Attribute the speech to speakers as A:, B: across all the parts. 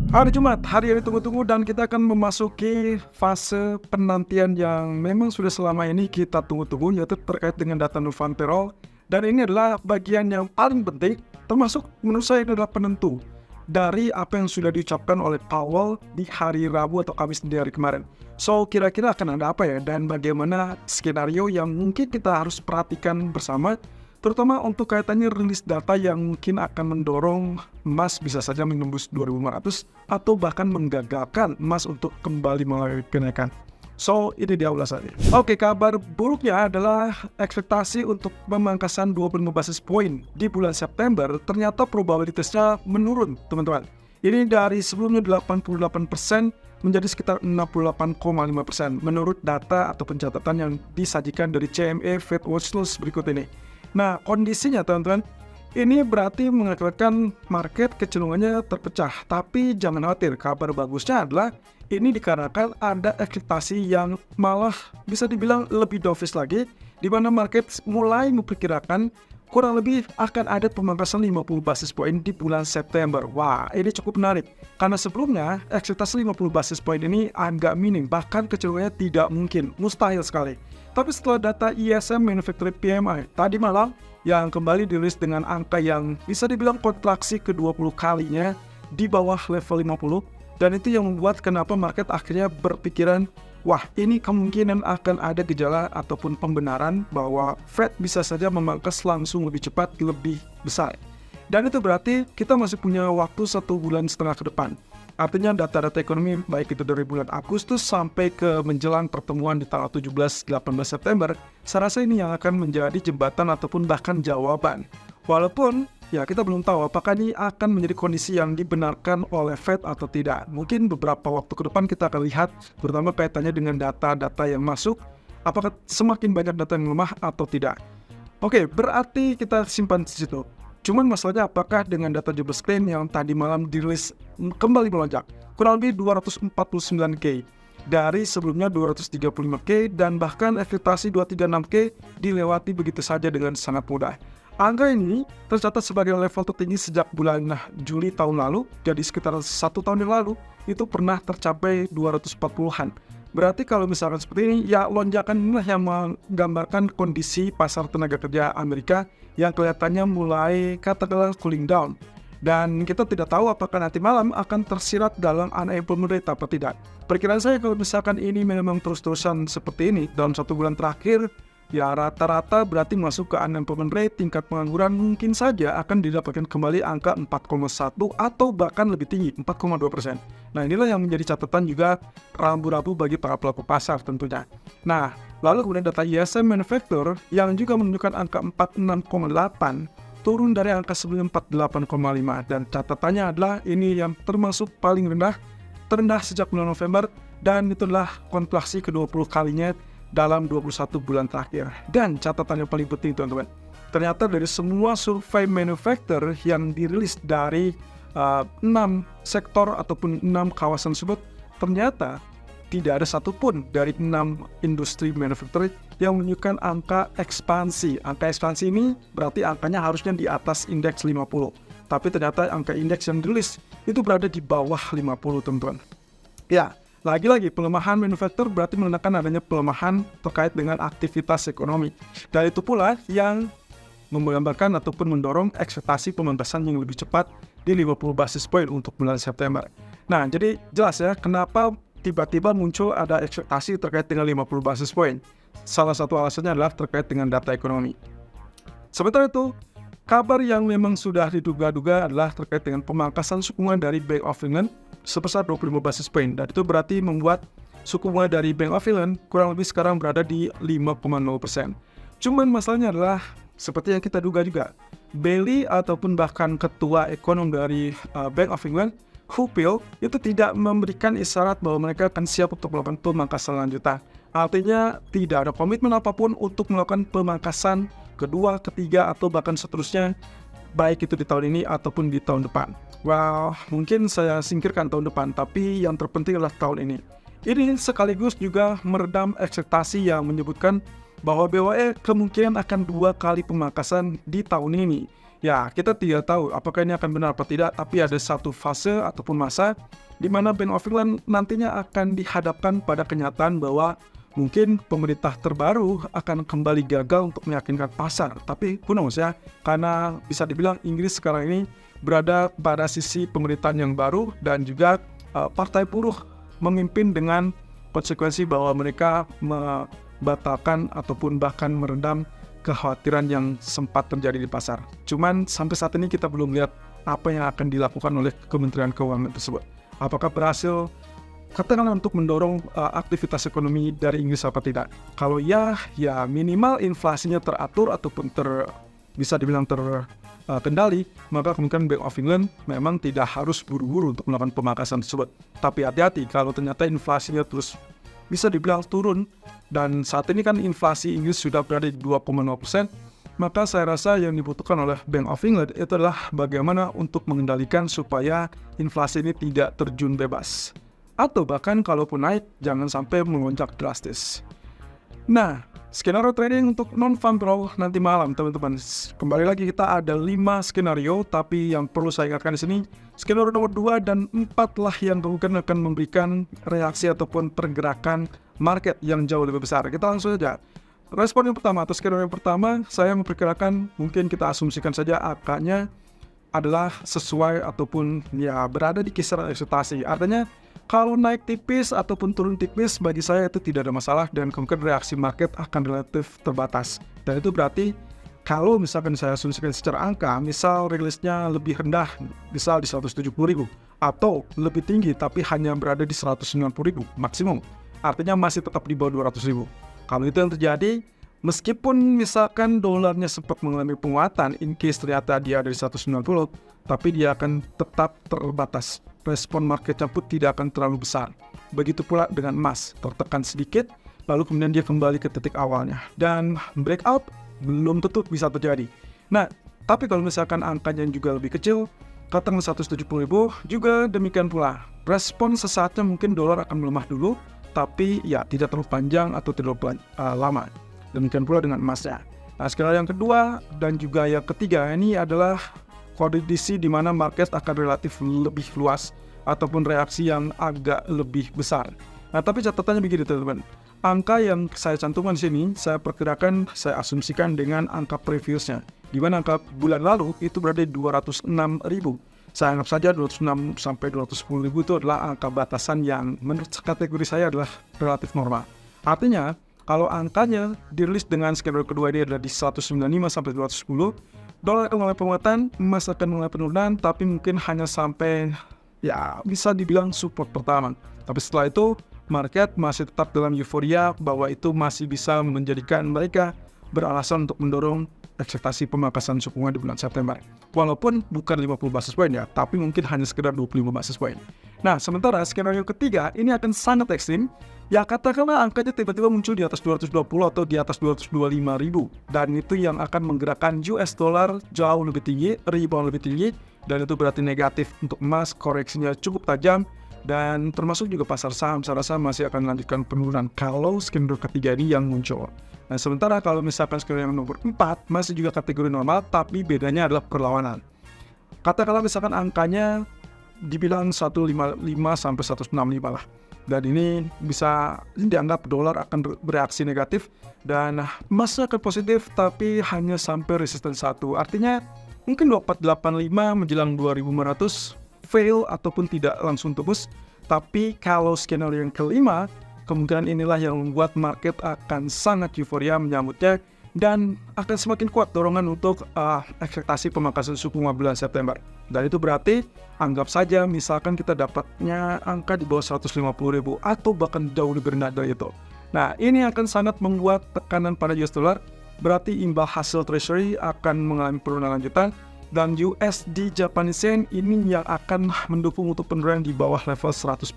A: Hari Jumat, hari yang ditunggu-tunggu dan kita akan memasuki fase penantian yang memang sudah selama ini kita tunggu-tunggu, yaitu terkait dengan data non-farm payroll. Dan ini adalah bagian yang paling penting, termasuk menurut saya ini adalah penentu dari apa yang sudah diucapkan oleh Powell di hari Rabu atau Kamis di hari kemarin. So, kira-kira akan ada apa ya, dan bagaimana skenario yang mungkin kita harus perhatikan bersama, terutama untuk kaitannya rilis data yang mungkin akan mendorong emas bisa saja menembus 2.500 atau bahkan menggagalkan emas untuk kembali mengalami kenaikan. So, ini dia ulasannya. Oke, kabar buruknya adalah ekspektasi untuk pemangkasan 25 basis point di bulan September ternyata probabilitasnya menurun, teman-teman. Ini dari sebelumnya 88% menjadi sekitar 68,5% menurut data atau pencatatan yang disajikan dari CME Fed Watch List berikut ini. Nah, kondisinya teman-teman, ini berarti mengakibatkan market kecenderungannya terpecah. Tapi jangan khawatir, kabar bagusnya adalah ini dikarenakan ada ekspektasi yang malah bisa dibilang lebih dovish lagi, di mana market mulai memperkirakan kurang lebih akan ada pemangkasan 50 basis point di bulan September. Wah, ini cukup menarik. Karena sebelumnya, ekspektasi 50 basis point ini agak minim, bahkan kecenderungannya tidak mungkin, mustahil sekali. Tapi setelah data ISM Manufacturing PMI tadi malam yang kembali dirilis dengan angka yang bisa dibilang kontraksi ke-20 kalinya di bawah level 50, dan itu yang membuat kenapa market akhirnya berpikiran, wah, ini kemungkinan akan ada gejala ataupun pembenaran bahwa Fed bisa saja memangkas langsung lebih cepat, lebih besar. Dan itu berarti kita masih punya waktu 1,5 bulan ke depan. Artinya data-data ekonomi baik itu dari bulan Agustus sampai ke menjelang pertemuan di tanggal 17-18 September, saya rasa ini yang akan menjadi jembatan ataupun bahkan jawaban. Walaupun ya kita belum tahu apakah ini akan menjadi kondisi yang dibenarkan oleh Fed atau tidak. Mungkin beberapa waktu ke depan kita akan lihat, terutama kaitannya dengan data-data yang masuk, apakah semakin banyak data yang lemah atau tidak. Oke, berarti kita simpan di situ. Cuman masalahnya apakah dengan data jobs claim yang tadi malam dirilis kembali melonjak, kurang lebih 249K dari sebelumnya 235K, dan bahkan ekspektasi 236K dilewati begitu saja dengan sangat mudah. Angka ini tercatat sebagai level tertinggi sejak bulan Juli tahun lalu, jadi sekitar 1 tahun yang lalu itu pernah tercapai 240-an. Berarti kalau misalkan seperti ini, ya lonjakan inilah yang menggambarkan kondisi pasar tenaga kerja Amerika yang kelihatannya mulai katakanlah cooling down. Dan kita tidak tahu apakah nanti malam akan tersirat dalam unemployment rate atau tidak. Perkiraan saya kalau misalkan ini memang terus-terusan seperti ini dalam 1 bulan terakhir, ya rata-rata berarti masuk ke unemployment rate, tingkat pengangguran mungkin saja akan didapatkan kembali angka 4,1 atau bahkan lebih tinggi, 4,2%. Nah, inilah yang menjadi catatan juga rambu-rambu bagi para pelaku pasar tentunya. Nah, lalu kemudian data ISM Manufacturer yang juga menunjukkan angka 46,8 turun dari angka sebelum 48,5, dan catatannya adalah ini yang termasuk paling terendah sejak bulan November, dan itulah kontraksi ke-20 kalinya dalam 21 bulan terakhir. Dan catatan yang paling penting teman-teman, ternyata dari semua survei manufacturer yang dirilis dari 6 sektor ataupun 6 kawasan tersebut, ternyata tidak ada satupun dari 6 industri manufacturing yang menunjukkan angka ekspansi. Angka ekspansi ini berarti angkanya harusnya di atas indeks 50. Tapi ternyata angka indeks yang dirilis itu berada di bawah 50, teman-teman. Ya, lagi-lagi pelemahan manufaktur berarti menandakan adanya pelemahan terkait dengan aktivitas ekonomi. Dan itu pula yang menggambarkan ataupun mendorong ekspektasi pemangkasan yang lebih cepat di 50 basis point untuk bulan September. Nah, jadi jelas ya kenapa tiba-tiba muncul ada ekspektasi terkait dengan 50 basis point. Salah satu alasannya adalah terkait dengan data ekonomi. Sementara itu, kabar yang memang sudah diduga-duga adalah terkait dengan pemangkasan suku bunga dari Bank of England sebesar 25 basis point, dan itu berarti membuat suku bunga dari Bank of England kurang lebih sekarang berada di 5,0%. Cuman masalahnya adalah seperti yang kita duga juga, Bailey ataupun bahkan ketua ekonom dari Bank of England, Hupil, itu tidak memberikan isyarat bahwa mereka akan siap untuk melakukan pemangkasan lanjutan. Artinya tidak ada komitmen apapun untuk melakukan pemangkasan kedua, ketiga, atau bahkan seterusnya, baik itu di tahun ini ataupun di tahun depan. Well, mungkin saya singkirkan tahun depan, tapi yang terpenting adalah tahun ini. Ini sekaligus juga meredam ekspektasi yang menyebutkan bahwa BOE kemungkinan akan 2 kali pemangkasan di tahun ini. Ya, kita tidak tahu apakah ini akan benar atau tidak, tapi ada satu fase ataupun masa di mana Bank of England nantinya akan dihadapkan pada kenyataan bahwa mungkin pemerintah terbaru akan kembali gagal untuk meyakinkan pasar. Tapi who knows ya, karena bisa dibilang Inggris sekarang ini berada pada sisi pemerintahan yang baru dan juga partai buruh memimpin dengan konsekuensi bahwa mereka membatalkan ataupun bahkan meredam kekhawatiran yang sempat terjadi di pasar. Cuman sampai saat ini kita belum lihat apa yang akan dilakukan oleh Kementerian Keuangan tersebut. Apakah berhasil katakanlah untuk mendorong aktivitas ekonomi dari Inggris atau tidak? Kalau ya minimal inflasinya teratur ataupun bisa dibilang terkendali, maka kemungkinan Bank of England memang tidak harus buru-buru untuk melakukan pemangkasan tersebut. Tapi hati-hati kalau ternyata inflasinya terus bisa dibilang turun, dan saat ini kan inflasi Inggris sudah berada di 2,0%, maka saya rasa yang dibutuhkan oleh Bank of England itu adalah bagaimana untuk mengendalikan supaya inflasi ini tidak terjun bebas. Atau bahkan kalaupun naik, jangan sampai melonjak drastis. Nah, skenario trading untuk non-farm payroll nanti malam, teman-teman. Kembali lagi kita ada 5 skenario, tapi yang perlu saya ingatkan di sini, skenario nomor 2 dan 4 lah yang kemungkinan akan memberikan reaksi ataupun pergerakan market yang jauh lebih besar. Kita langsung saja. Respon yang pertama atau skenario yang pertama, saya memperkirakan mungkin kita asumsikan saja angkanya adalah sesuai ataupun ya berada di kisaran ekspektasi. Artinya kalau naik tipis ataupun turun tipis bagi saya itu tidak ada masalah dan kemungkinan reaksi market akan relatif terbatas. Dan itu berarti kalau misalkan saya asumsikan secara angka, misal rilisnya lebih rendah, misal di 170.000 atau lebih tinggi tapi hanya berada di 190.000 maksimum. Artinya masih tetap di bawah 200.000. Kalau itu yang terjadi, meskipun misalkan dolarnya sempat mengalami penguatan in case ternyata dia ada di 190, tapi dia akan tetap terbatas. Respon marketnya pun tidak akan terlalu besar. Begitu pula dengan emas, tertekan sedikit, lalu kemudian dia kembali ke titik awalnya. Dan breakout belum tentu bisa terjadi. Nah, tapi kalau misalkan angkanya juga lebih kecil, katakanlah 170.000, juga demikian pula. Respon sesaatnya mungkin dolar akan melemah dulu, tapi ya tidak terlalu panjang atau terlalu lama. Demikian pula dengan emasnya. Nah, skenario yang kedua dan juga yang ketiga ini adalah kondisi di mana market akan relatif lebih luas ataupun reaksi yang agak lebih besar. Nah, tapi catatannya begini teman-teman. Angka yang saya cantumkan di sini, saya perkirakan, saya asumsikan dengan angka previousnya. Di mana angka bulan lalu itu berada di 206.000. Saya anggap saja 206 sampai 210.000 itu adalah angka batasan yang menurut kategori saya adalah relatif normal. Artinya, kalau angkanya dirilis dengan skenario kedua ini adalah di 195 sampai 210, dolar akan mulai penguatan, emas akan mulai penurunan, tapi mungkin hanya sampai ya bisa dibilang support pertama. Tapi setelah itu market masih tetap dalam euforia bahwa itu masih bisa menjadikan mereka beralasan untuk mendorong ekspektasi pemangkasan suku bunga di bulan September. Walaupun bukan 50 basis point ya, tapi mungkin hanya sekedar 25 basis point. Nah, sementara skenario ketiga ini akan sangat ekstrim. Ya katakanlah angkanya tiba-tiba muncul di atas 220 atau di atas 225.000. Dan itu yang akan menggerakkan US dollar jauh lebih tinggi, rebound lebih tinggi. Dan itu berarti negatif untuk emas, koreksinya cukup tajam. Dan termasuk juga pasar saham, saya rasa masih akan melanjutkan penurunan kalau skenario ketiga ini yang muncul. Nah, sementara kalau misalkan skenario yang nomor 4 masih juga kategori normal, tapi bedanya adalah perlawanan. Katakanlah misalkan angkanya dibilang 155 sampai 165 lah. Dan ini bisa dianggap dolar akan bereaksi negatif dan emasnya akan positif tapi hanya sampai resisten 1. Artinya mungkin 2485 menjelang 2500 fail ataupun tidak langsung tembus. Tapi kalau skenario yang kelima, kemungkinan inilah yang membuat market akan sangat euforia menyambutnya dan akan semakin kuat dorongan untuk ekspektasi pemangkasan suku bunga bulan September. Dan itu berarti anggap saja misalkan kita dapatnya angka di bawah 150.000 atau bahkan jauh lebih rendah dari itu. Nah, ini akan sangat membuat tekanan pada US dollar, berarti imbal hasil treasury akan mengalami penurunan lanjutan dan USD Japanese Yen ini yang akan mendukung untuk penurunan di bawah level 148.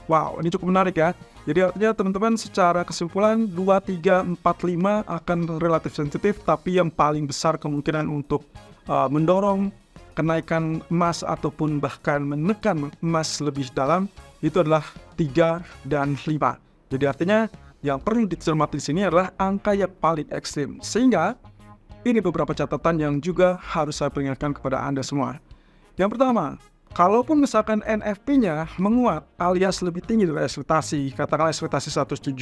A: Wow, ini cukup menarik ya. Jadi artinya teman-teman secara kesimpulan 2, 3, 4, 5 akan relatif sensitif, tapi yang paling besar kemungkinan untuk mendorong kenaikan emas ataupun bahkan menekan emas lebih dalam itu adalah 3 dan 5. Jadi artinya yang perlu dicermati di sini adalah angka yang paling ekstrim. Sehingga Ini beberapa catatan yang juga harus saya peringatkan kepada Anda semua. Yang pertama, kalaupun misalkan NFP-nya menguat alias lebih tinggi dari ekspektasi, katakanlah ekspektasi 175,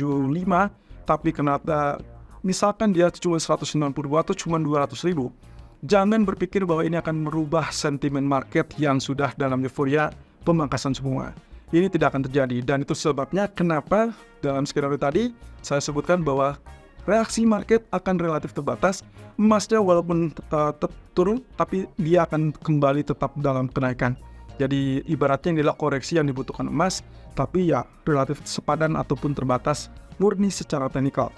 A: tapi kenapa misalkan dia cuma 190 atau cuma 200.000, jangan berpikir bahwa ini akan merubah sentimen market yang sudah dalam euforia pemangkasan semua. Ini tidak akan terjadi, dan itu sebabnya kenapa dalam skenario tadi saya sebutkan bahwa reaksi market akan relatif terbatas. Emasnya walaupun tetap turun, tapi dia akan kembali tetap dalam kenaikan. Jadi ibaratnya inilah koreksi yang dibutuhkan emas, tapi ya relatif sepadan ataupun terbatas murni secara teknikal.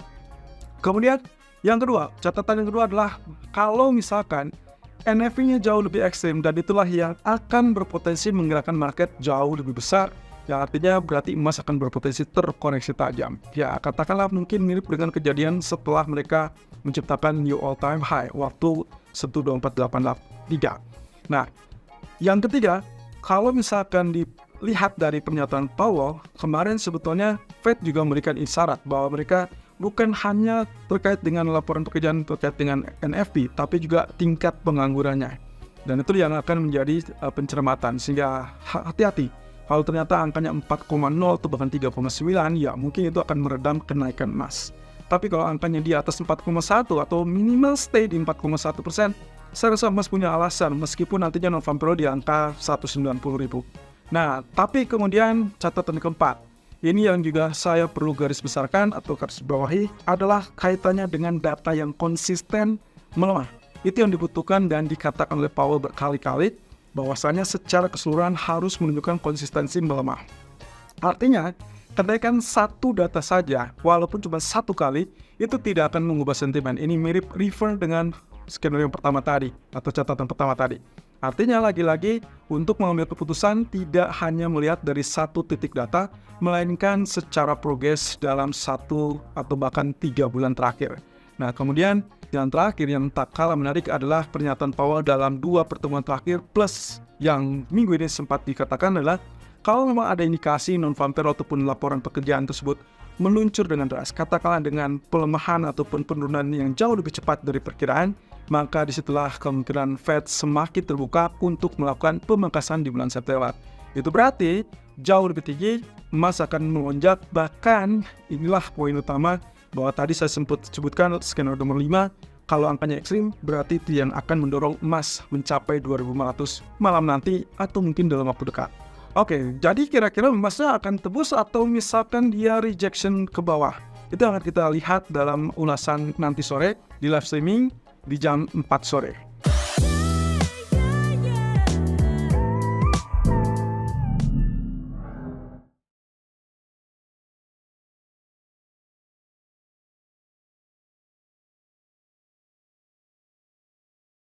A: Kemudian yang kedua, catatan yang kedua adalah kalau misalkan NFP-nya jauh lebih ekstrim, dan itulah yang akan berpotensi menggerakkan market jauh lebih besar, yang artinya berarti emas akan berpotensi terkoreksi tajam. Ya, katakanlah mungkin mirip dengan kejadian setelah mereka menciptakan new all time high waktu 12483. Nah, yang ketiga, kalau misalkan dilihat dari pernyataan Powell, kemarin sebetulnya Fed juga memberikan isyarat bahwa mereka bukan hanya terkait dengan laporan pekerjaan terkait dengan NFP, tapi juga tingkat penganggurannya. Dan itu yang akan menjadi pencermatan, sehingga hati-hati. Kalau ternyata angkanya 4,0 atau bahkan 3,9, ya mungkin itu akan meredam kenaikan emas. Tapi kalau angkanya di atas 4,1 atau minimal stay di 4,1%, saya rasa emas punya alasan meskipun nantinya non-farm payroll di angka 190.000. Nah, tapi kemudian catatan keempat, ini yang juga saya perlu garis besarkan atau garis bawahi adalah kaitannya dengan data yang konsisten melemah. Itu yang dibutuhkan dan dikatakan oleh Powell berkali-kali, bahwasanya secara keseluruhan harus menunjukkan konsistensi melemah. Artinya, kenaikan satu data saja, walaupun cuma satu kali, itu tidak akan mengubah sentimen. Ini mirip refer dengan skenario yang pertama tadi, atau catatan pertama tadi. Artinya lagi-lagi, untuk mengambil keputusan tidak hanya melihat dari satu titik data, melainkan secara progres dalam 1 atau bahkan 3 bulan terakhir. Nah, kemudian yang terakhir yang tak kalah menarik adalah pernyataan Powell dalam 2 pertemuan terakhir, plus yang minggu ini sempat dikatakan adalah kalau memang ada indikasi non-farm payroll ataupun laporan pekerjaan tersebut meluncur dengan deras, katakanlah dengan pelemahan ataupun penurunan yang jauh lebih cepat dari perkiraan, maka disitulah kemungkinan Fed semakin terbuka untuk melakukan pemangkasan di bulan September. Itu berarti jauh lebih tinggi, emas akan melonjak, bahkan inilah poin utama bahwa tadi saya sempat sebutkan skenario nomor 5, kalau angkanya ekstrim berarti itu yang akan mendorong emas mencapai 2.500 malam nanti atau mungkin dalam waktu dekat. Oke, jadi kira-kira emasnya akan tebus atau misalkan dia rejection ke bawah. Itu akan kita lihat dalam ulasan nanti sore di live streaming di jam 4 sore.